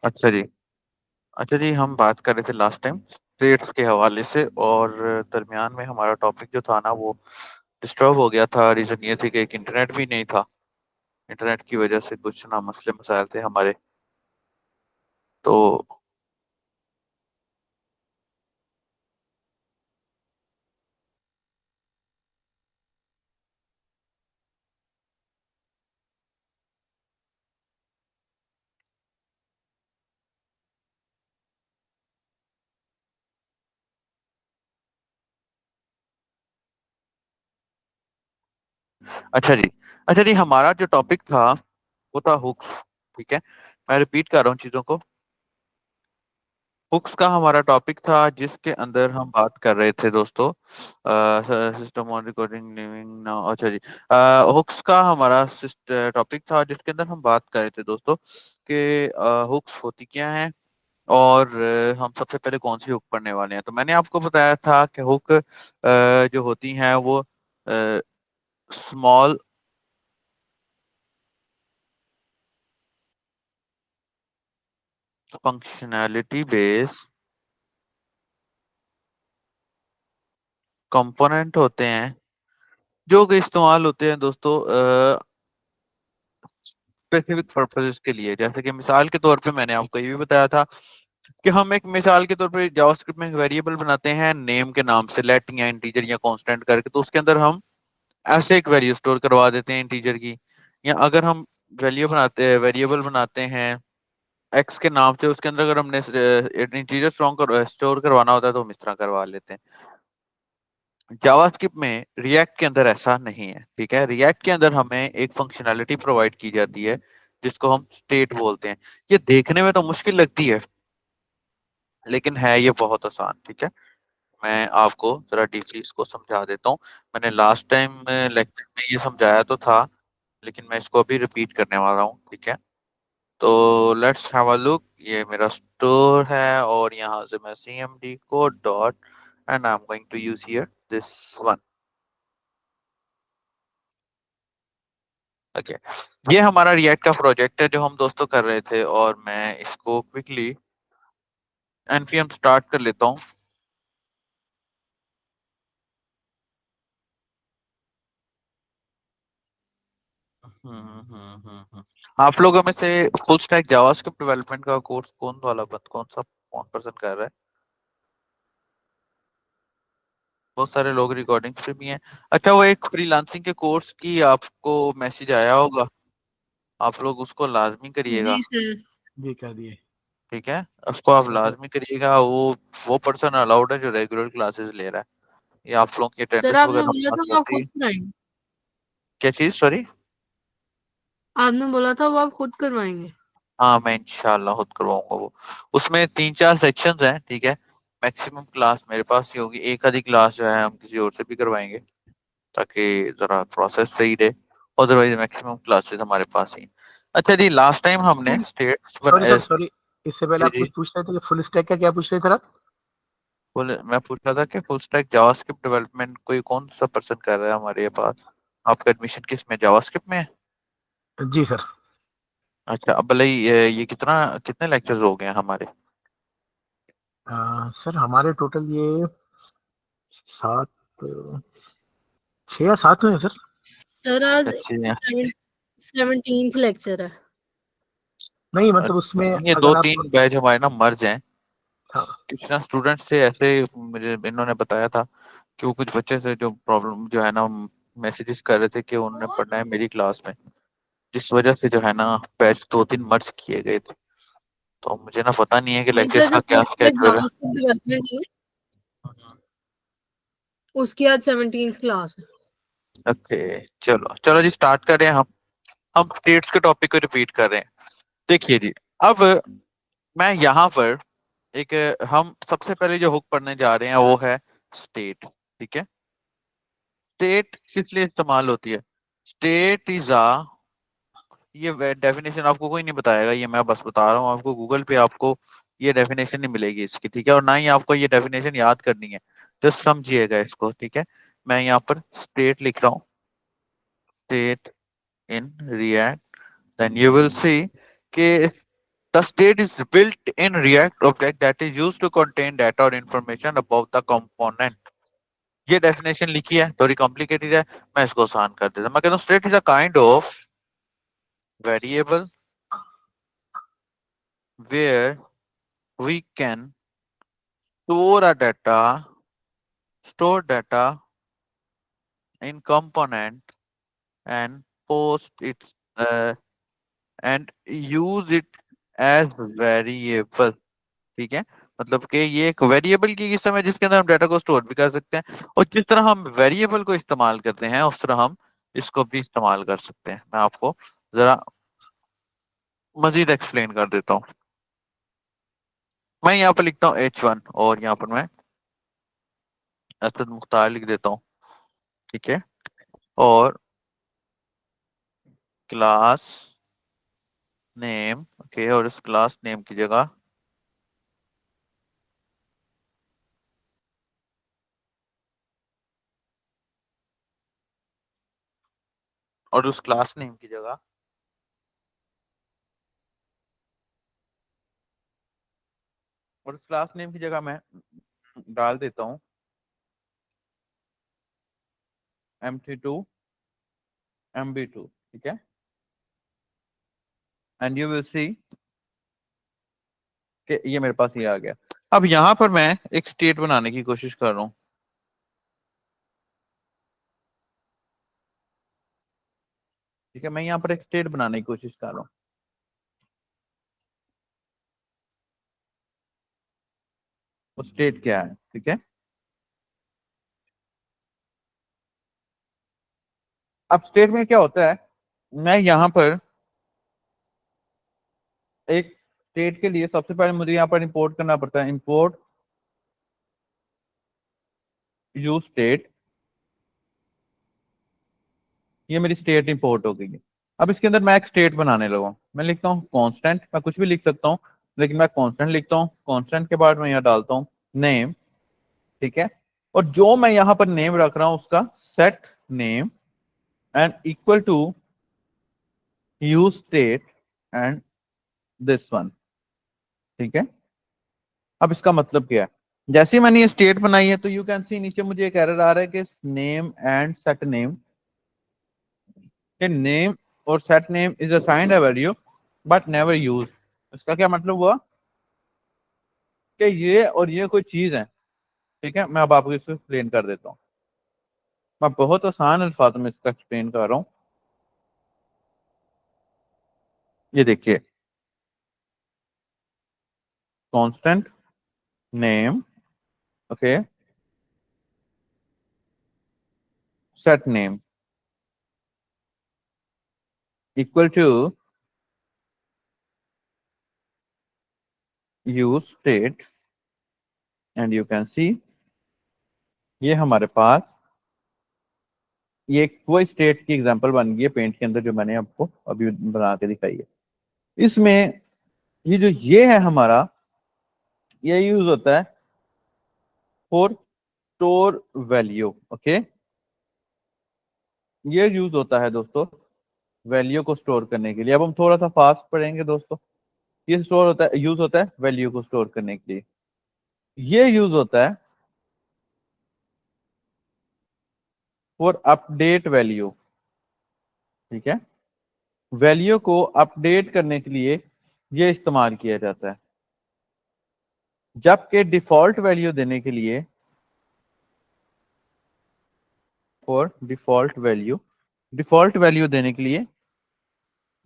अच्छा जी। अच्छा जी, हम बात कर रहे थे लास्ट टाइम स्टेट्स के हवाले से, और दरमियान में हमारा टॉपिक जो था ना वो डिस्टर्ब हो गया था। रीजन ये थी कि एक इंटरनेट भी नहीं था। इंटरनेट की वजह से कुछ ना मसले मसाइल थे हमारे। तो अच्छा जी। अच्छा जी, हमारा जो टॉपिक था वो था हुक्स। ठीक है, मैं रिपीट कर रहा हूँ चीजों को। हुक्स का हमारा टॉपिक था, जिसके अंदर हम बात कर रहे थे दोस्तों, system on recording living now. अच्छा जी, हुक्स का हमारा टॉपिक था, जिसके अंदर हम बात कर रहे थे दोस्तों कि हुक्स होती क्या है, और हम सबसे पहले कौन सी हुक पढ़ने वाले हैं। तो मैंने आपको बताया था कि हुक जो होती हैं वो स्मॉल फंक्शनैलिटी बेस्ड कंपोनेंट होते हैं, जो कि इस्तेमाल होते हैं दोस्तों स्पेसिफिक पर्पसेस के लिए। जैसे कि मिसाल के तौर पे मैंने आपको ये भी बताया था कि हम एक मिसाल के तौर पे जावास्क्रिप्ट में एक वेरिएबल बनाते हैं नेम के नाम से, लेट या इंटीजर या कांस्टेंट करके। तो उसके अंदर हम ऐसे एक वैल्यू स्टोर करवा देते हैं इंटीजर की। या अगर हम वेरिएबल बनाते हैं एक्स के नाम से, उसके अंदर अगर हमने इंटीजर स्टोर करवाना होता है तो हम इस तरह करवा लेते हैं। जावास्क्रिप्ट में रिएक्ट के अंदर ऐसा नहीं है। ठीक है, रिएक्ट के अंदर हमें एक फंक्शनैलिटी प्रोवाइड की जाती है जिसको हम स्टेट बोलते हैं। ये देखने में तो मुश्किल लगती है, लेकिन है ये बहुत आसान। ठीक है, मैं आपको जरा डीपली इसको समझा देता हूँ। मैंने लास्ट टाइम लेक्चर में ये समझाया तो था, लेकिन मैं इसको अभी रिपीट करने वाला हूँ। ठीक है, तो लेट्स हैव अ लुक। ये मेरा स्टोर है, और यहाँ से मैं cmd को dot and I am going to use here this one. Okay, ये हमारा रिएक्ट का प्रोजेक्ट है जो हम दोस्तों कर रहे थे, और मैं इसको क्विकली npm स्टार्ट कर लेता हूँ। आप लोगों में से फुल स्टैक जावास्क्रिप्ट डेवलपमेंट का कोर्स कौन सा कौन पसंद कर रहा है? बहुत सारे लोग रिकॉर्डिंग्स पे भी हैं। अच्छा, वो एक फ्रीलांसिंग के कोर्स की आपको मैसेज आया होगा, आप लोग उसको लाजमी करिएगा। जी सर। जी कह दिए। ठीक है, उसको आप ठीक है सर। लाजमी करिएगा। वो पर्सन अलाउड है जो रेगुलर क्लासेस ले रहा है। ये आप लोगों की सर अटेंडेंस आपने वगैरह बोला पास था वो आप होती खुद है। कराएंगे। क्या चीज, सॉरी? आपने बोला था वो आप खुद करवाएंगे। हाँ, मैं इंशाल्लाह खुद करवाऊंगा वो। उसमें 3-4 सेक्शंस हैं। ठीक है, मैक्सिमम क्लास मेरे पास ही होगी, एक आधी क्लास जो है हम किसी और से भी करवाएंगे, ताकि जरा प्रोसेस सही रहे। अदरवाइज मैक्सिमम क्लासेस हमारे पास ही। अच्छा जी, लास्ट टाइम हमने स्टेट्स सॉरी बनाए। सर सॉरी, इससे पहले जी आप जी। कुछ पूछ रहे थे कि फुल स्टैक का क्या पूछ रहे थे सर आप? मैं पूछ रहा था कि फुल स्टैक जावास्क्रिप्ट डेवलपमेंट कोई कौन सा पर्सन कर रहा है हमारे पास? आपका एडमिशन किस में, जावास्क्रिप्ट में है? जी सर। अच्छा, अब भले ये कितने लेक्चर्स हो गए हैं हमारे? सर हमारे टोटल ये 7, 6 या 7 हुए हैं सर। सर आज अच्छे हैं। 17th लेक्चर है। नहीं मतलब अच्छा, उसमें नहीं, ये दो अगर आप, तीन बैच हमारे ना मर्ज हैं। हाँ, कुछ ना स्टूडेंट से ऐसे मुझे इन्होंने बताया था कि वो कुछ बच्चे से जो प्रॉब्लम जो है ना, मैसेजेस कर रहे थे कि उन्होंने पढ़ना है मेरी क्लास में, जिस वजह से जो है ना बैच 2-3 मर्ज किए गए थे। तो मुझे ना पता नहीं है कि नहीं लेक्चर्स सर, का जो क्या फुल स्टैक स्केड्यूल है। जावास्क्रिप्ट डेवलपमेंट है उसकी आज 17th क्लास है। ओके, चलो चलो जी, स्टार्ट कर रहे हैं हम स्टेट्स के टॉपिक को रिपीट कर रहे हैं। देखिए जी, अब मैं यहाँ पर एक हम सबसे पहले जो हुक पढ़ने जा रहे हैं वो है स्टेट। ठीक है, स्टेट किस लिए इस्तेमाल होती है? स्टेट इज अ, ये डेफिनेशन आपको कोई नहीं बताएगा, ये मैं बस बता रहा हूँ आपको। गूगल पे आपको ये डेफिनेशन नहीं मिलेगी इसकी। ठीक है, और ना ही आपको ये डेफिनेशन याद करनी है, जस्ट समझिएगा इसको। ठीक है, मैं यहाँ पर स्टेट लिख रहा हूँ, state in React, then you will see कि The state is built in React object that is used to contain data or information about the component. ये डेफिनेशन लिखी है, थोड़ी कॉम्प्लिकेटेड है, मैं इसको आसान कर देता हूं। मैं कहता हूँ state is a kind of variable where we can store data in component and post it and use it as variable। ठीक है, मतलब कि ये एक वेरिएबल की किस्म है जिसके अंदर हम डाटा को स्टोर भी कर सकते हैं, और जिस तरह हम वेरिएबल को इस्तेमाल करते हैं उस तरह हम इसको भी इस्तेमाल कर सकते हैं। मैं आपको जरा मजीद एक्सप्लेन कर देता हूँ। मैं यहाँ पर लिखता हूँ H1 और यहाँ पर मैं असद मुख्तार लिख देता हूँ। ठीक है, और क्लास नेम, ओके, और इस क्लास नेम की जगह और उस क्लास नेम की जगह और उस क्लास नेम की जगह मैं डाल देता हूँ MT2 MB2। ठीक है, एंड यू विल सी कि ये मेरे पास ये आ गया। अब यहाँ पर मैं एक स्टेट बनाने की कोशिश कर रहा हूँ। ठीक है, मैं यहाँ पर एक स्टेट बनाने की कोशिश कर रहा हूँ। वो स्टेट क्या है? ठीक है, अब स्टेट में क्या होता है, मैं यहाँ पर एक स्टेट के लिए सबसे पहले मुझे यहाँ पर इंपोर्ट करना पड़ता है, इंपोर्ट यूज स्टेट। ये मेरी स्टेट इंपोर्ट हो गई है। अब इसके अंदर मैं एक स्टेट बनाने लगा, मैं लिखता हूँ कांस्टेंट, मैं कुछ भी लिख सकता हूँ लेकिन मैं कांस्टेंट लिखता हूँ। कांस्टेंट के बाद मैं यहाँ डालता हूँ नेम। ठीक है, और जो मैं यहाँ पर नेम रख रहा हूँ उसका set name and equal to use state and this one. ठीक है, अब इसका मतलब क्या है, जैसे ही मैंने ये स्टेट बनाई है तो यू कैन सी नीचे मुझे एक एरर आ रहा है कि नेम एंड सेट नेम, कि नेम और set name is assigned a value but never use. इसका क्या मतलब हुआ कि ये और ये कोई चीज है। ठीक है, मैं अब आपको इसको एक्सप्लेन कर देता हूँ। मैं बहुत आसान अल्फाज में इसका एक्सप्लेन कर रहा हूँ। ये देखिए, constant name, okay, set name equal to use state and you can see ये हमारे पास ये एक वो स्टेट की एग्जांपल बन गई है पेंट के अंदर जो मैंने आपको अभी बना के दिखाई है। इसमें ये जो ये है हमारा, ये यूज होता है फॉर स्टोर वैल्यू। ओके, ये यूज होता है दोस्तों वैल्यू को स्टोर करने के लिए। अब हम थोड़ा सा फास्ट पढ़ेंगे दोस्तों। ये स्टोर होता है, यूज होता है वैल्यू को स्टोर करने के लिए। ये यूज होता है फॉर अपडेट वैल्यू। ठीक है, वैल्यू को अपडेट करने के लिए ये इस्तेमाल किया जाता है, जबकि डिफॉल्ट वैल्यू देने के लिए फॉर डिफॉल्ट वैल्यू देने के लिए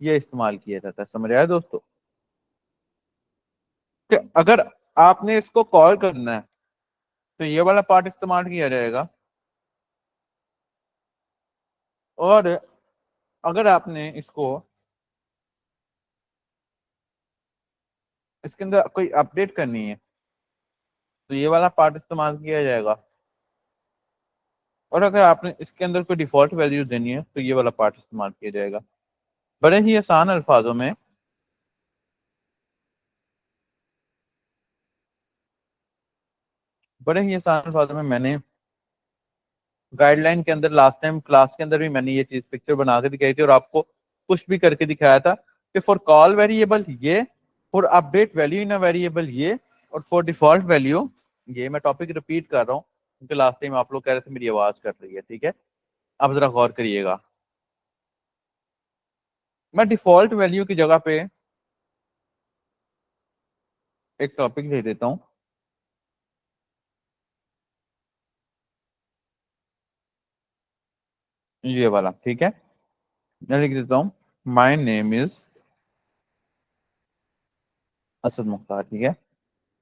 ये इस्तेमाल किया जाता है। समझ आया दोस्तों? कि अगर आपने इसको कॉल करना है तो ये वाला पार्ट इस्तेमाल किया जाएगा, और अगर आपने इसको इसके अंदर कोई अपडेट करनी है तो ये वाला पार्ट इस्तेमाल किया जाएगा, और अगर आपने इसके अंदर कोई डिफॉल्ट वैल्यू देनी है तो ये वाला पार्ट इस्तेमाल किया जाएगा। बड़े ही आसान अल्फाजों में मैंने गाइडलाइन के अंदर लास्ट टाइम क्लास के अंदर भी मैंने ये चीज पिक्चर बना के दिखाई थी और आपको पुश भी करके दिखाया था कि फॉर कॉल वेरिएबल ये for update value in a variable ये, और फॉर डिफॉल्ट वैल्यू ये। मैं टॉपिक रिपीट कर रहा हूँ क्योंकि लास्ट टाइम आप लोग कह रहे थे मेरी आवाज कट रही है, ठीक है। अब जरा गौर करिएगा, मैं डिफॉल्ट वैल्यू की जगह पे एक टॉपिक दे देता हूँ, ये वाला, ठीक है। मैं लिख देता हूँ my name is Asad Mukhtar, ठीक है।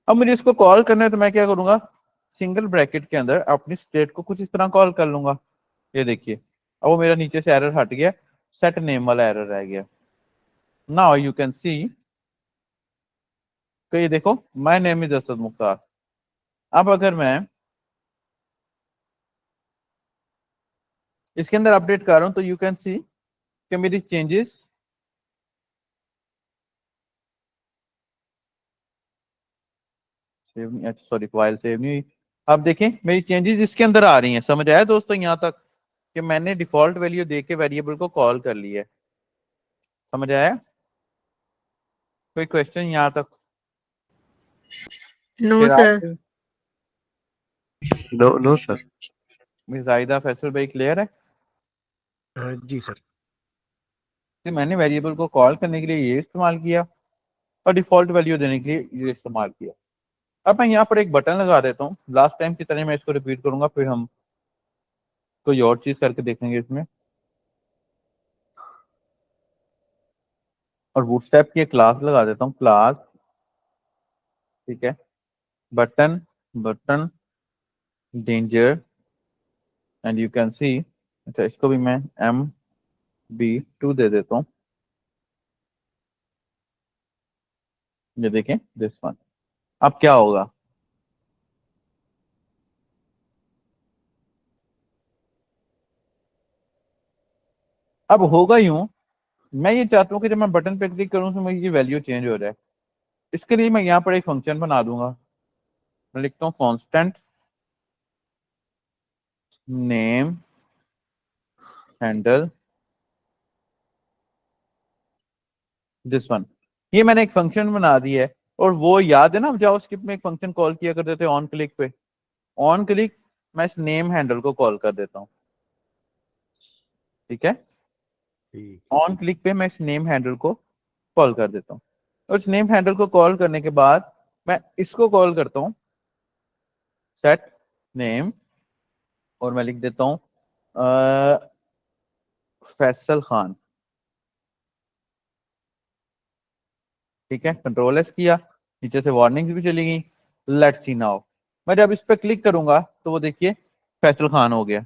अब मुझे इसको कॉल करना है तो मैं क्या करूंगा, सिंगल ब्रैकेट के अंदर अपनी स्टेट को कुछ इस तरह कॉल कर लूंगा। ये देखिए, अब वो मेरा नीचे से एरर हट गया, सेट नेम वाला एरर रह गया। नाउ यू कैन सी, तो ये देखो my name is Asad Mukhtar. अब अगर मैं इसके अंदर अपडेट कर रहा हूं तो यू कैन सी कि मेरी चेंजेस सेव नहीं, सॉरी फाइल सेव नहीं हुई। अब देखें मेरी चेंजेस इसके अंदर आ रही हैं। समझ आया दोस्तों यहाँ तक कि मैंने डिफॉल्ट वैल्यू दे के वेरिएबल को कॉल कर लिया है। समझ आया? कोई क्वेश्चन यहाँ तक? नो फिर सर। आप नो सर। जाहिदा फैसल भाई क्लियर है जी सर। कि मैंने वेरिएबल को कॉल करने के लिए ये इस्तेमाल किया और डिफॉल्ट वैल्यू देने के लिए ये इस्तेमाल किया। अब मैं यहाँ पर एक बटन लगा देता हूँ, लास्ट टाइम की तरह मैं इसको रिपीट करूंगा, फिर हम कोई और चीज करके देखेंगे इसमें। और बूटस्ट्रैप की एक क्लास लगा देता हूँ, क्लास, ठीक है, button, button danger, and you can सी, अच्छा इसको भी मैं MB2 दे देता हूँ। ये देखें दिस वन। अब क्या होगा, अब होगा यूं, मैं ये चाहता हूँ कि जब मैं बटन पे क्लिक करूँ तो मेरी वैल्यू चेंज हो जाए। इसके लिए मैं यहाँ पर एक फंक्शन बना दूंगा। मैं लिखता हूँ constant name handle this one. ये मैंने एक फंक्शन बना दी है। और वो याद है ना, जावास्क्रिप्ट में एक फंक्शन कॉल किया करते थे ऑन क्लिक पे, ऑन क्लिक मैं इस नेम हैंडल को कॉल कर देता हूँ, ठीक है। ठीक। ऑन क्लिक पे मैं इस नेम हैंडल को कॉल कर देता हूँ। और इस नेम हैंडल को कॉल करने के बाद मैं इसको कॉल करता हूँ सेट नेम, और मैं लिख देता हूँ फैसल खान, ठीक है। कंट्रोल एस किया, नीचे से वार्निंग्स भी चली गई। लेट्स सी नाउ, मैं जब इस पे क्लिक करूंगा तो वो देखिए फैसल खान हो गया।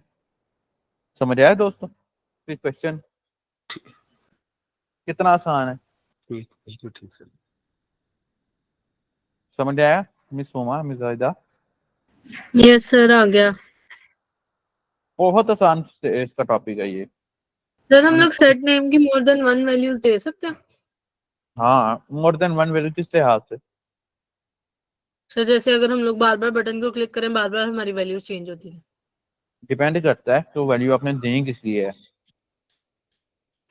समझ आया दोस्तों? क्वेश्चन ठीक। कितना आसान है, ठीक, बिल्कुल ठीक सर। समझ आया miss Soma, miss Zahida? Yes sir, आ गया। बहुत आसान इसका टॉपिक है ये। सर हम लोग सेट नेम की मोर देन वन वैल्यूज दे सकते हैं? हाँ, मोर देन वन वैल्यू किस लिहाज से? सर जैसे अगर हम लोग बार बार बटन को क्लिक करें, बार बार हमारी वैल्यूज चेंज होती है। डिपेंड करता है तो वैल्यू आपने देनी किस लिए है।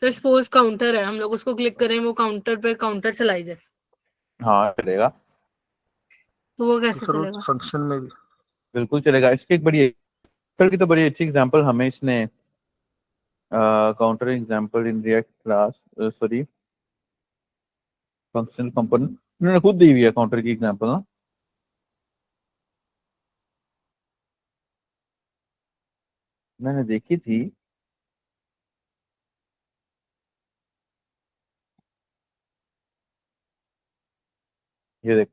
सर सपोज काउंटर है, हम लोग उसको क्लिक करें, वो काउंटर पे काउंटर चलाई जाए, हाँ चलेगा, तो वो तो कैसे सर वो चलेगा? फंक्शन में भी। बिल्कुल चलेगा। इसकी एक बड़ी की तो बड़ी अच्छी एग्जांपल हमें इसने counter example in React class, sorry functional component, उन्होंने खुद दी हुई है काउंटर की एग्जांपल ना। मैंने देखी थी, ये देख,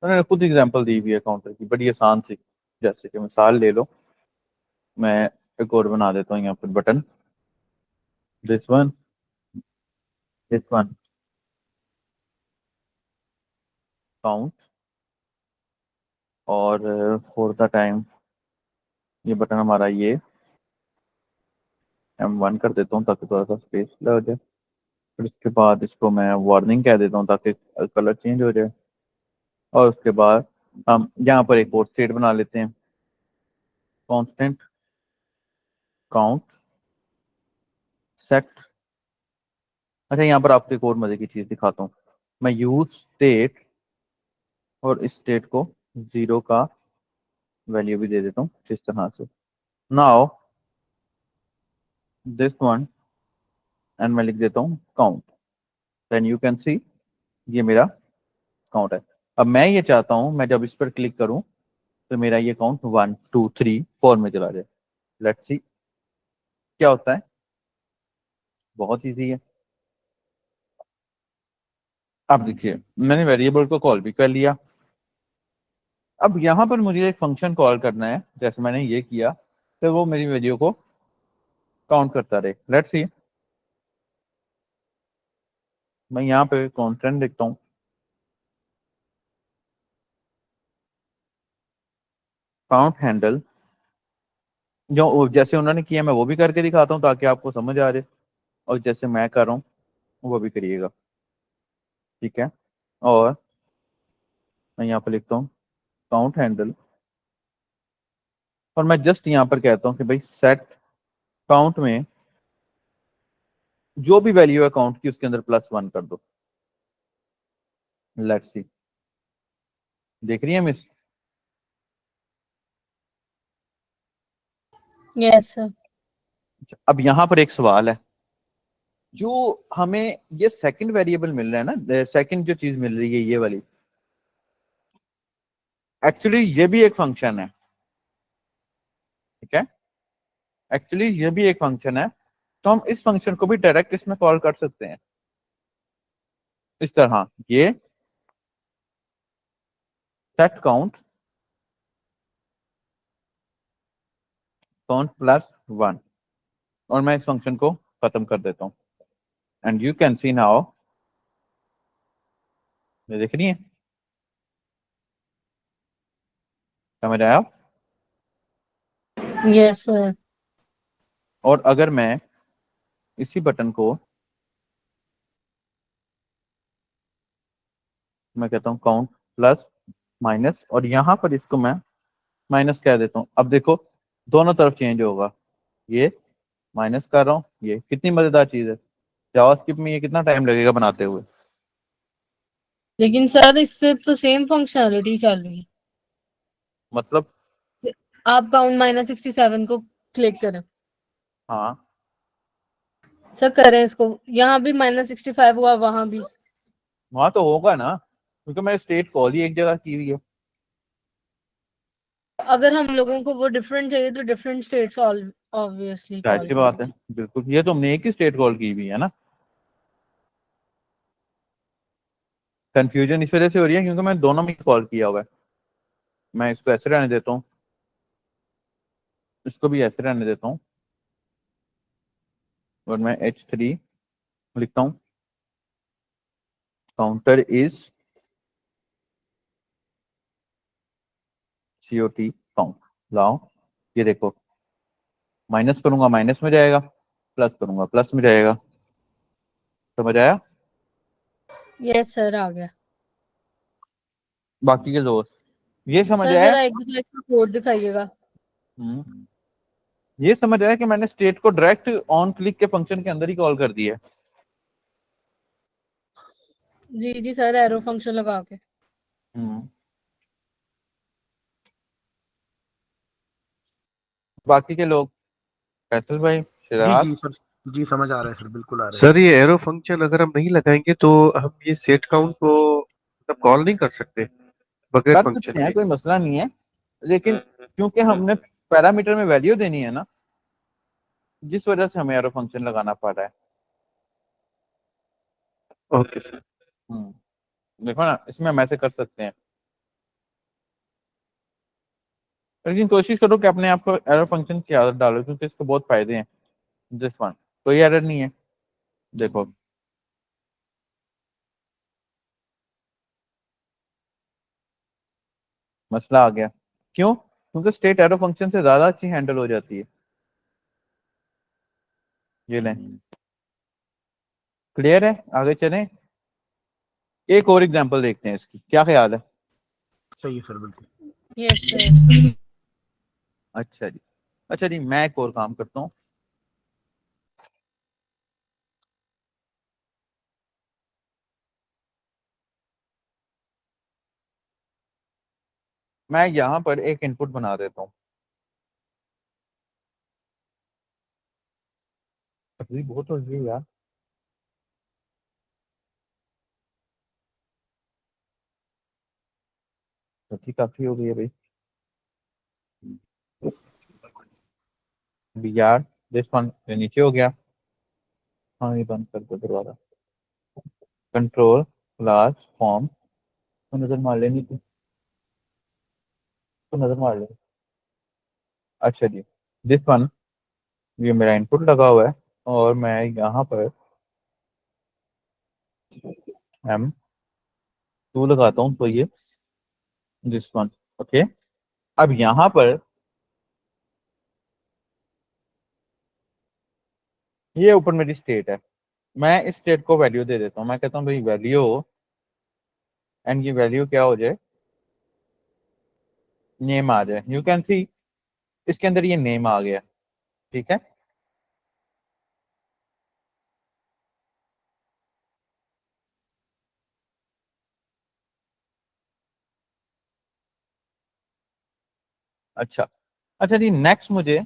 उन्होंने खुद एग्जांपल दी हुई है काउंटर की, बड़ी आसान सी। जैसे कि मिसाल ले लो, मैं एक और बना देता हूँ यहाँ पर button, this one, this one, count, और फॉर द टाइम ये बटन हमारा ये M1 कर देता हूँ ताकि थोड़ा सा स्पेस लग जाए। फिर उसके बाद इसको मैं वार्निंग कह देता हूँ ताकि कलर चेंज हो जाए। और उसके बाद हम यहाँ पर एक और स्टेट बना लेते हैं, कांस्टेंट काउंट सेट। अच्छा यहाँ पर आपको एक और मजे की चीज दिखाता हूँ, मैं यूज स्टेट और इस स्टेट को 0 का वैल्यू भी दे देता हूँ इस तरह से। नाउ दिस वन एंड मैं लिख देता हूँ count, then you can see ये मेरा काउंट है। अब मैं ये चाहता हूं मैं जब इस पर क्लिक करूं तो मेरा ये काउंट 1 2 3 4 में चला जाए। लेट्स सी क्या होता है। बहुत इजी है। अब देखिए मैंने वेरिएबल को कॉल भी कर लिया। अब यहां पर मुझे एक फंक्शन कॉल करना है, जैसे मैंने ये किया तो वो मेरी वैल्यू को काउंट करता रहे। लेट्स सी, मैं यहाँ पे कॉन्स्टेंट लिखता हूँ, काउंट हैंडल, जो जैसे उन्होंने किया मैं वो भी करके दिखाता हूँ ताकि आपको समझ आ जाए, और जैसे मैं कर रहा हूँ वो भी करिएगा, ठीक है। और मैं यहाँ पे लिखता हूँ काउंट हैंडल, और मैं जस्ट यहाँ पर कहता हूँ कि भाई सेट काउंट में जो भी वैल्यू है काउंट की उसके अंदर +1 कर दो। लेट्स सी, देख रही है मिस। Yes sir. अब यहां पर एक सवाल है, जो हमें ये सेकंड वेरिएबल मिल रहा है ना, सेकंड जो चीज मिल रही है ये वाली, एक्चुअली ये भी एक फंक्शन है, ठीक है। एक्चुअली ये भी एक फंक्शन है, तो हम इस फंक्शन को भी डायरेक्ट इसमें कॉल कर सकते हैं इस तरह, ये सेट काउंट काउंट +1, और मैं इस फंक्शन को खत्म कर देता हूं and you can C now, ये देख रही है, समझ आया। Yes sir. और अगर मैं इसी बटन को मैं कहता हूं काउंट प्लस माइनस, और यहां पर इसको मैं माइनस कह देता हूं, अब देखो दोनों तरफ चेंज होगा, ये माइनस कर रहा हूं, ये कितनी मजेदार चीज है। जावास्क्रिप्ट में ये कितना टाइम लगेगा बनाते हुए। लेकिन सर इससे तो सेम फंक्शनैलिटी चल रही मतलब है। आप काउंट -67 को क्लिक करें। हाँ, सर करें इसको, यहाँ भी -65 हुआ, वहां भी। वहां तो होगा ना, क्योंकि मैंने स्टेट कॉल ही एक जगह की हुई है। अगर हम लोगों को वो डिफरेंट चाहिए तो डिफरेंट स्टेट्स ऑब्वियसली जाहिर कॉल सी बात है, करेंगे। बिल्कुल, ये तो हमने एक ही स्टेट कॉल की हुई है ना। कंफ्यूजन इस वजह से हो रही है क्योंकि मैं दोनों में कॉल किया हुआ है। मैं इसको ऐसे रहने देता हूँ, इसको भी ऐसे रहने देता हूँ, और मैं H3 लिखता हूँ, काउंटर इज COT काउंट। लाओ, ये देखो, माइनस करूंगा माइनस में जाएगा, प्लस करूंगा प्लस में जाएगा, समझ आया। यस सर, आ गया। बाकी के दोस्त ये समझ सर आया। जरा एक दफा इसका कोड दिखाइएगा। हम्म, ये समझ आया कि मैंने स्टेट को डायरेक्ट ऑन क्लिक के फंक्शन के अंदर ही कॉल कर दिया है। जी जी सर, एरो फंक्शन लगा के। हम्म, बाकी के लोग, फैसल भाई, जी शिराज। जी सर, जी समझ आ रहा है सर, बिल्कुल आ रहा है। सर ये एरो फंक्शन अगर हम नहीं लगाएंगे तो हम ये सेट काउंट को मतलब कॉल नहीं कर सकते बगैर कर फंक्शन सकते हैं, के। कोई मसला नहीं है, लेकिन क्योंकि हमने पैरामीटर में वैल्यू देनी है ना, जिस वजह से हमें एरो फंक्शन लगाना पड़ रहा है। Okay sir. देखो ना, इसमें हम ऐसे कर सकते हैं, लेकिन कोशिश करो कि अपने आप को एरो फंक्शन की आदत डालो, क्योंकि इसके बहुत फायदे हैं। दिस वन कोई एरर नहीं है, देखो, मसला आ गया। क्यों? क्योंकि स्टेट एरो फंक्शन से ज्यादा अच्छी हैंडल हो जाती है। ये लें, क्लियर है, आगे चलें। एक और एग्जांपल देखते हैं इसकी, क्या ख्याल है। सही है सर, बिल्कुल। Yes sir. अच्छा जी, अच्छा जी, मैं एक और काम करता हूँ। मैं यहाँ पर एक इनपुट बना देता हूँ। अभी बहुत हो गई यार, अभी काफी हो गई है भाई। अभी यार दिस वन नीचे हो गया। हाँ ये बंद कर दो दरवाजा। कंट्रोल क्लास फॉर्म तो नजर मार लेनी थी, तो नजर मार लेनी। अच्छा जी, दिस वन, ये मेरा इनपुट लगा हुआ है और मैं यहाँ पर M2 लगाता हूँ, तो ये दिस वन। ओके, अब यहाँ पर ये ऊपर मेरी स्टेट है, मैं इस स्टेट को वैल्यू दे देता हूँ। मैं कहता हूँ भाई वैल्यू, एंड ये वैल्यू क्या हो जाए, नेम आ जाए। यू कैन सी इसके अंदर ये नेम आ गया। ठीक है, अच्छा अच्छा जी, नेक्स्ट मुझे,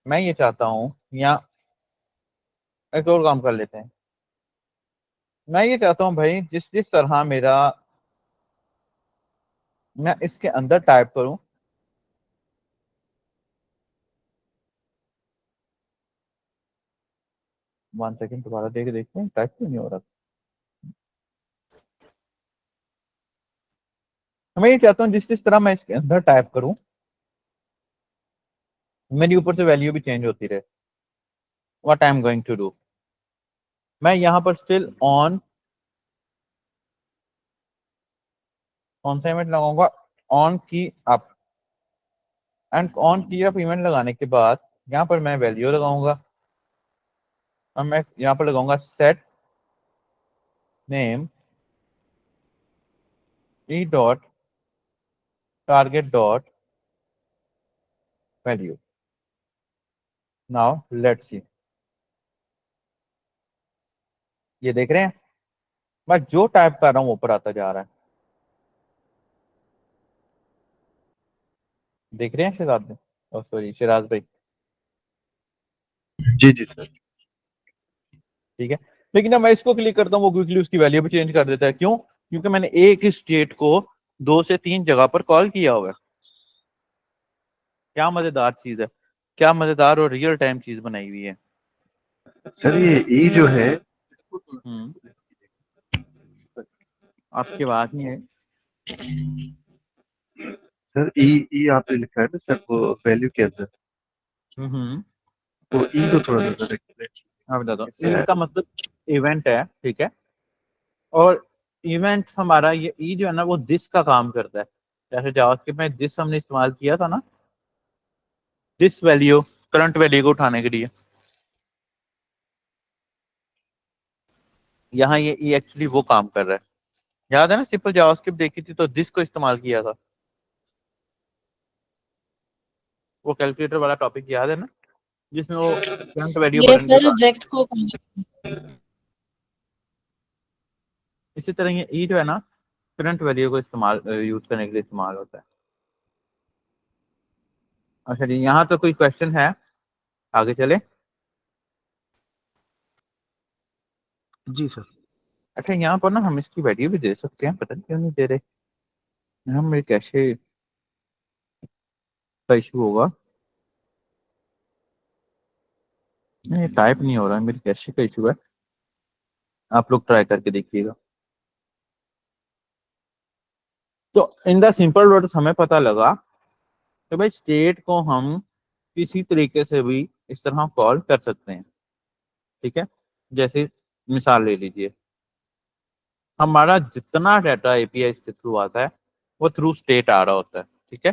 मैं ये चाहता हूँ, या एक और काम कर लेते हैं। मैं ये चाहता हूँ भाई जिस जिस तरह मेरा, मैं इसके अंदर टाइप करूं, वन सेकेंड दोबारा देख देखते हैं टाइप क्यों नहीं हो रहा। मैं ये चाहता हूँ जिस जिस तरह मैं इसके अंदर टाइप करूं, मेरी ऊपर से वैल्यू भी चेंज होती रहे। What I am going to do, मैं यहाँ पर स्टिल ऑन, कौन सा इवेंट लगाऊंगा, ऑन की अप। एंड ऑन की अप इवेंट लगाने के बाद यहाँ पर मैं वैल्यू लगाऊंगा, और मैं यहाँ पर लगाऊंगा set name E dot target dot value. Now let's see, ये देख रहे हैं, मैं जो टाइप कर रहा हूँ ऊपर आता जा रहा है। देख रहे हैं शहजाद भाई, सॉरी शिराज भाई। जी जी सर। ठीक है, लेकिन जब मैं इसको क्लिक करता हूँ वो क्विकली उसकी वैल्यू भी चेंज कर देता है। क्यों? क्योंकि मैंने एक ही स्टेट को 2 से 3 जगह पर कॉल किया हुआ है। क्या मजेदार चीज है, क्या मजेदार और रियल टाइम चीज बनाई हुई है। सर ये ई जो है, हम्म, आपकी बात नहीं है। सर ई ई आपने लिखा है ना सर वो वैल्यू के अंदर, हम्म, तो ई को थोड़ा सा देखिए। आप बता दो, ई का मतलब इवेंट है, ठीक है। और इवेंट हमारा ये ई जो है ना, वो दिस का काम करता है। जैसे जावास्क्रिप्ट में दिस हमने इस्तेमाल किया था ना, दिस वैल्यू, करंट वैल्यू को उठाने के लिए। यहाँ ये ई एक्चुअली वो काम कर रहा है। याद है ना, सिंपल जावास्क्रिप्ट देखी थी तो दिस को इस्तेमाल किया था। वो कैलकुलेटर वाला टॉपिक याद है ना, जिसमें वो करंट वैल्यू ये बटन के सर साथ। रिजेक्ट को इसी तरह ये ई जो है ना, करंट वैल्यू को इस्तेमाल यूज करने के लिए इस्तेमाल होता है। अच्छा जी, यहाँ तो कोई क्वेश्चन है, आगे चले। जी सर। अच्छा, यहाँ पर ना हम इसकी वैल्यू भी दे सकते हैं, पता नहीं क्यों नहीं दे रहे। यहाँ मेरे कैसे का इशू होगा, नहीं टाइप नहीं हो रहा है, मेरी कैसे का इशू है। आप लोग ट्राई करके देखिएगा। तो इन द सिंपल वर्ड्स हमें पता लगा कि भाई स्टेट को हम किसी तरीके से भी इस तरह कॉल कर सकते हैं। ठीक है, जैसे मिसाल ले लीजिए, हमारा जितना डाटा एपीआई के थ्रू आता है वो थ्रू स्टेट आ रहा होता है। ठीक है,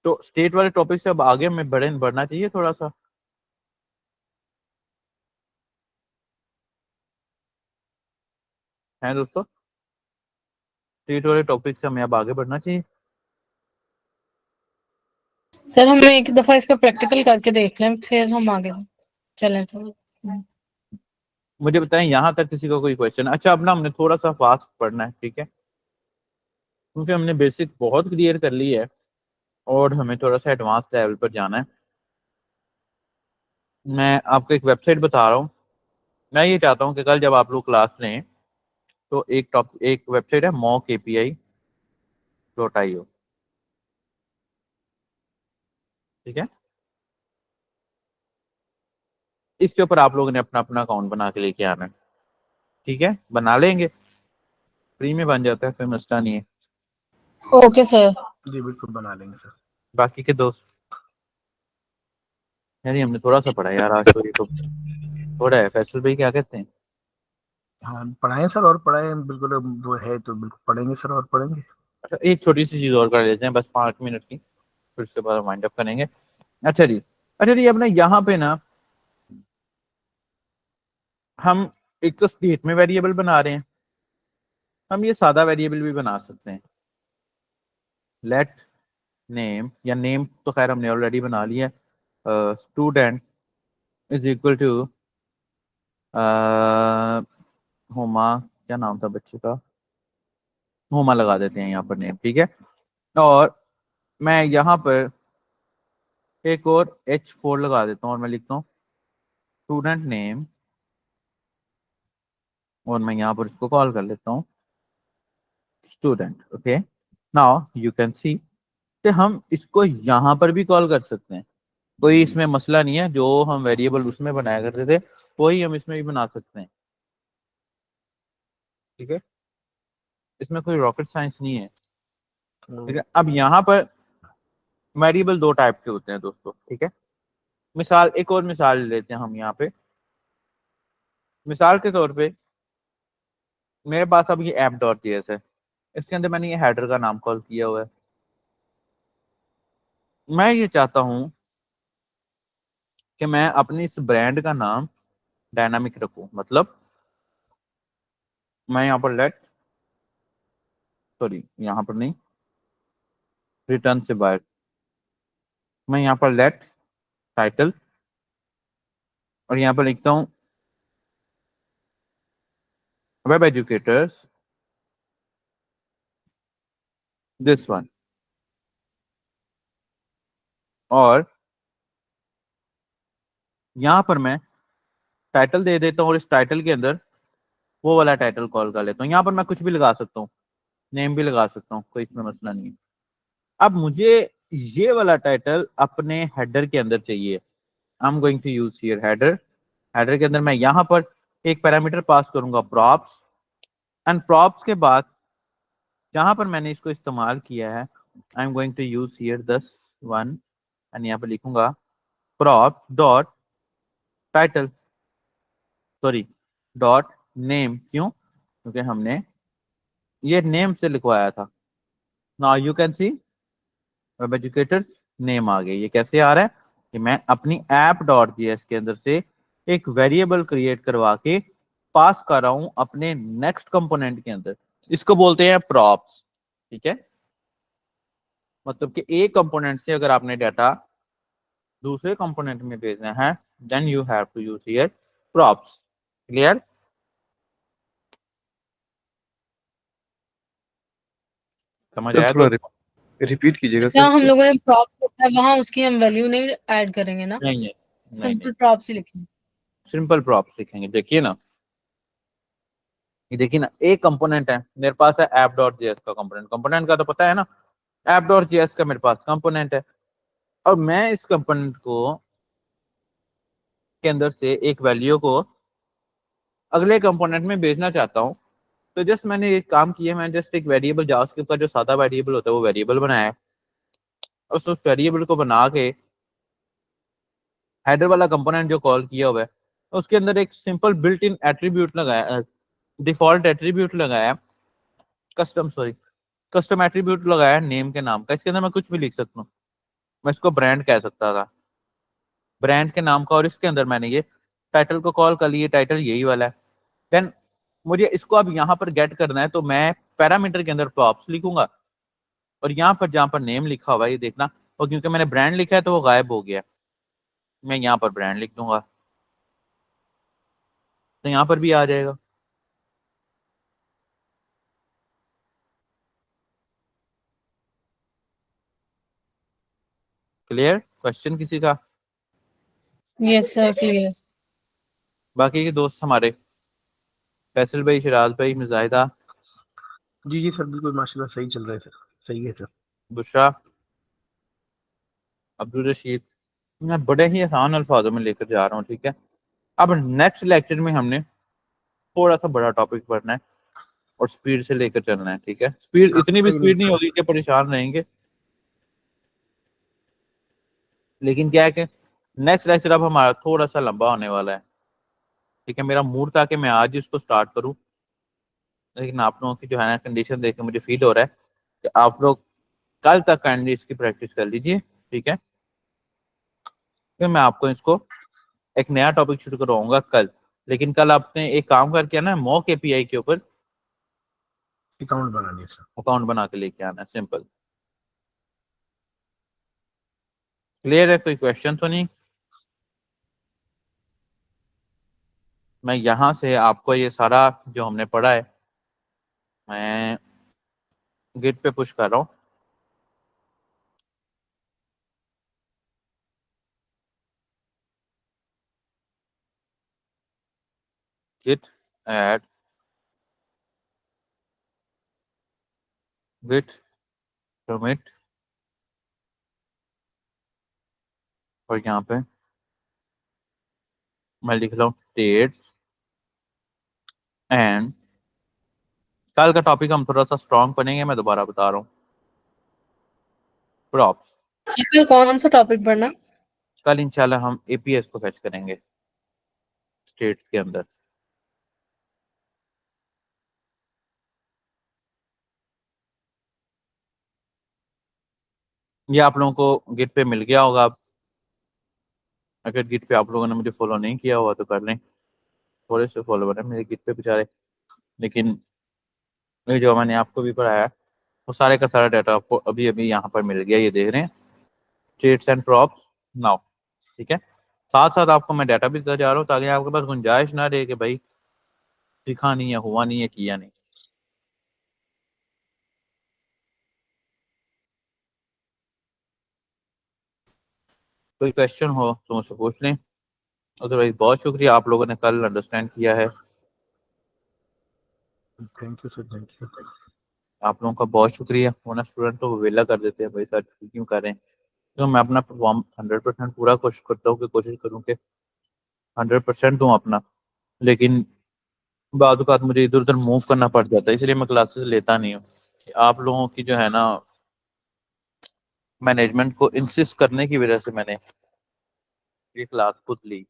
तो स्टेट वाले टॉपिक से अब आगे में बढ़ना चाहिए थोड़ा सा, है दोस्तों। स्टेट वाले टॉपिक से हमें अब आगे बढ़ना चाहिए। सर हम एक दफा इसका प्रैक्टिकल करके देख लें फिर हम आगे चलें तो। मुझे बताएं यहाँ तक किसी का कोई क्वेश्चन। अच्छा, अब ना हमने थोड़ा सा फास्ट पढ़ना है, ठीक है। क्योंकि हमने बेसिक बहुत क्लियर कर ली है और हमें थोड़ा सा एडवांस लेवल पर जाना है। मैं आपको एक वेबसाइट बता रहा हूँ। मैं ये चाहता हूँ कि कल जब आप लोग क्लास लें तो एक वेबसाइट है mockapi.io, ठीक है। इसके ऊपर आप लोगों ने अपना अपना अकाउंट बना के लेके आना है, ठीक है। बना लेंगे, फ्री में बन जाता है, कोई मसला नहीं है। Okay sir. जी बिल्कुल बना लेंगे सर। बाकी के दोस्त, यार ये हमने थोड़ा सा पढ़ा यार आज तो, ये तो थोड़ा है। फैसल भाई क्या कहते हैं? हाँ पढ़ाएं सर, और पढ़ाएं बिल्कुल, वो है तो बिल्कुल पढ़ेंगे सर, और पढ़ेंगे। अच्छा, एक छोटी सी चीज और कर लेते हैं, बस 5 मिनट की, फिर उसके बाद वाइंड अप करेंगे। अच्छा जी, अच्छा जी, अब ना यहाँ पे ना हम एक तो स्टेट में वेरिएबल बना रहे हैं, हम ये सादा वेरिएबल भी बना सकते हैं। लेट नेम, या नेम तो खैर हमने ऑलरेडी बना लिया है। स्टूडेंट इज इक्वल टू होमा, क्या नाम था बच्चे का, होमा लगा देते हैं यहाँ पर नेम, ठीक है। और मैं यहाँ पर एक और H4 लगा देता हूँ और मैं लिखता हूँ स्टूडेंट नेम, और मैं यहाँ पर इसको कॉल कर लेता हूँ student. Okay, now you can सी कि हम इसको यहाँ पर भी कॉल कर सकते हैं, कोई इसमें मसला नहीं है। जो हम वेरिएबल उसमें बनाया करते थे वही हम इसमें भी बना सकते हैं, ठीक है। इसमें कोई रॉकेट साइंस नहीं है, ठीक है। अब यहाँ पर वेरिएबल दो टाइप के होते हैं दोस्तों, ठीक है। मिसाल, एक और मिसाल ले लेते हैं हम यहाँ पे। मिसाल के तौर पे मेरे पास अब ये app.js है, इसके अंदर मैंने ये हेडर का नाम कॉल किया हुआ है। मैं ये चाहता हूँ कि मैं अपनी इस ब्रांड का नाम डायनामिक रखूं, मतलब मैं यहाँ पर यहाँ पर नहीं, रिटर्न से बाहर मैं यहाँ पर लेट टाइटल, और यहाँ पर लिखता हूँ वेब एजुकेटर्स दिस वन, और यहाँ पर मैं टाइटल दे देता हूँ, और इस टाइटल के अंदर वो वाला टाइटल कॉल कर लेता हूँ। यहाँ पर मैं कुछ भी लगा सकता हूँ, नेम भी लगा सकता हूँ, कोई इसमें मसला नहीं है। अब मुझे ये वाला टाइटल अपने हेडर के अंदर चाहिए। I am going to use here header. Header के अंदर मैं यहाँ पर एक पैरामीटर पास करूंगा प्रॉप्स, एंड प्रॉप्स के बाद जहां पर मैंने इसको इस्तेमाल किया है I am going to use here this one, and यहाँ पर लिखूंगा props dot title, sorry dot name. क्यों? क्योंकि हमने ये नेम से लिखवाया था। Now you can see web educators name आ गया। ये कैसे आ रहा है कि मैं अपनी app.js के अंदर से एक वेरिएबल क्रिएट करवा के पास कर रहा हूं अपने नेक्स्ट कंपोनेंट के अंदर। इसको बोलते हैं प्रॉप्स, ठीक है। मतलब कि एक कंपोनेंट से अगर आपने डाटा दूसरे कंपोनेंट में भेजना है then you have to use here props. Clear? समझ सर आया थोड़ा तो? रिपीट कीजिएगा सर जहाँ हम इसको। लोगों ने प्रॉप लिखा है वहां उसकी हम वैल्यू नहीं ऐड करेंगे ना, नहीं नहीं, नहीं नहीं, सिंपल प्रॉप्स ही लिखेंगे। सिंपल प्रॉप्स लिखेंगे। देखिए ना, ये देखिए ना, एक कंपोनेंट है मेरे पास है app.js का कंपोनेंट, कंपोनेंट का तो पता है ना, app.js का मेरे पास कंपोनेंट है। और मैं इस कंपोनेंट को के अंदर से एक वैल्यू को अगले कंपोनेंट में भेजना चाहता हूँ। तो जस्ट मैंने एक काम किया, मैं जस्ट एक वेरिएबल जावास्क्रिप्ट का जो सादा वेरिएबल होता है वो वेरिएबल बनाया है, और उस वेरिएबल को बना के हेडर वाला कंपोनेंट जो कॉल किया हुआ है उसके अंदर एक सिंपल बिल्ट इन एट्रीब्यूट लगाया, डिफॉल्ट एट्रीब्यूट लगाया, कस्टम एट्रीब्यूट लगाया नेम के नाम का। इसके अंदर मैं कुछ भी लिख सकता हूँ, मैं इसको ब्रांड कह सकता था, ब्रांड के नाम का। और इसके अंदर मैंने ये टाइटल को कॉल कर लिया, टाइटल यही वाला है। देन मुझे इसको अब यहाँ पर गेट करना है, तो मैं पैरामीटर के अंदर प्रॉप्स लिखूंगा, और यहाँ पर जहाँ पर नेम लिखा हुआ है ये देखना, और क्योंकि मैंने ब्रांड लिखा है तो वो गायब हो गया, मैं यहाँ पर ब्रांड लिख दूंगा तो यहाँ पर भी आ जाएगा। क्लियर? क्वेश्चन किसी का? Yes sir clear. बाकी के दोस्त हमारे फैसल भाई, शिराज भाई, मुजाहिदा, जी जी सर बिल्कुल माशाल्लाह सही चल रहा है सर। सही है सर। बुशरा, अब्दुल रशीद, मैं बड़े ही आसान अल्फाजों में लेकर जा रहा हूँ, ठीक है। अब नेक्स्ट लेक्चर में हमने थोड़ा सा बड़ा टॉपिक पढ़ना है और स्पीड से लेकर चलना है, ठीक है। स्पीड इतनी भी कोई नहीं स्पीड नहीं होगी कि परेशान रहेंगे, लेकिन क्या है कि नेक्स्ट लेक्चर अब हमारा थोड़ा सा लंबा होने वाला है, ठीक है। मेरा मूड था कि मैं आज इसको स्टार्ट करूं, लेकिन आप लोगों की जो है ना कंडीशन देख के मुझे फील हो रहा है कि आप लोग कल तक काइंडली इसकी प्रैक्टिस कर लीजिए, ठीक है। फिर मैं आपको इसको एक नया टॉपिक शुरू करवाऊंगा कल, लेकिन कल आपने एक काम करके ना मॉक एपीआई के ऊपर अकाउंट बनानी है सर। अकाउंट बना के लेके आना है, सिंपल। क्लियर है? कोई क्वेश्चन तो नहीं? मैं यहाँ से आपको ये सारा जो हमने पढ़ा है मैं गिट पे पुश कर रहा हूँ। गिट ऐड गिट commit और यहाँ पे मैं लिख रहा हूँ स्टेट्स एंड कल का टॉपिक हम थोड़ा सा स्ट्रॉन्ग पढ़ेंगे, मैं दोबारा बता रहा हूँ। प्रॉप्स कल कौन सा टॉपिक पढ़ना? कल इंशाल्लाह हम एपीएस को फैच करेंगे स्टेट्स के अंदर। ये आप लोगों को गिट पे मिल गया होगा। अगर गिट पे आप लोगों ने मुझे फॉलो नहीं किया हुआ तो कर लें, थोड़े से फॉलोवर है मेरे गिट पे बेचारे, लेकिन ये जो मैंने आपको भी पढ़ाया वो सारे का सारा डाटा आपको अभी अभी यहाँ पर मिल गया, ये देख रहे हैं स्टेट्स एंड प्रॉप्स नाउ, ठीक है। साथ साथ आपको मैं डाटा भी देता जा रहा हूँ ताकि आपके पास गुंजाइश ना रहे कि भाई सीखा नहीं है, हुआ नहीं है, किया नहीं। कोई क्वेश्चन हो तो मुझसे पूछ लें, अदरवाइज बहुत शुक्रिया, आप लोगों ने कल अंडरस्टैंड किया है। Thank you sir thank you. आप लोगों का बहुत शुक्रिया, वरना स्टूडेंट तो वेला कर देते हैं भाई सर क्यों करें। तो मैं अपना परफॉर्म 100% पूरा कोशिश करता हूँ कि कोशिश करूँ कि 100% दूँ अपना, लेकिन बाद औक़ात मुझे इधर उधर मूव करना पड़ जाता है, इसलिए मैं क्लासेस लेता नहीं हूँ। आप लोगों की जो है ना मैनेजमेंट को इंसिस्ट करने की वजह से मैंने ये क्लास खुद ली।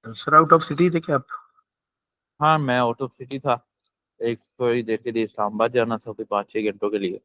सर आउट ऑफ सिटी थे क्या आप? हाँ मैं आउट ऑफ सिटी था, एक थोड़ी देर के लिए इस्लामाबाद जाना था, कोई 5-6 घंटों के लिए।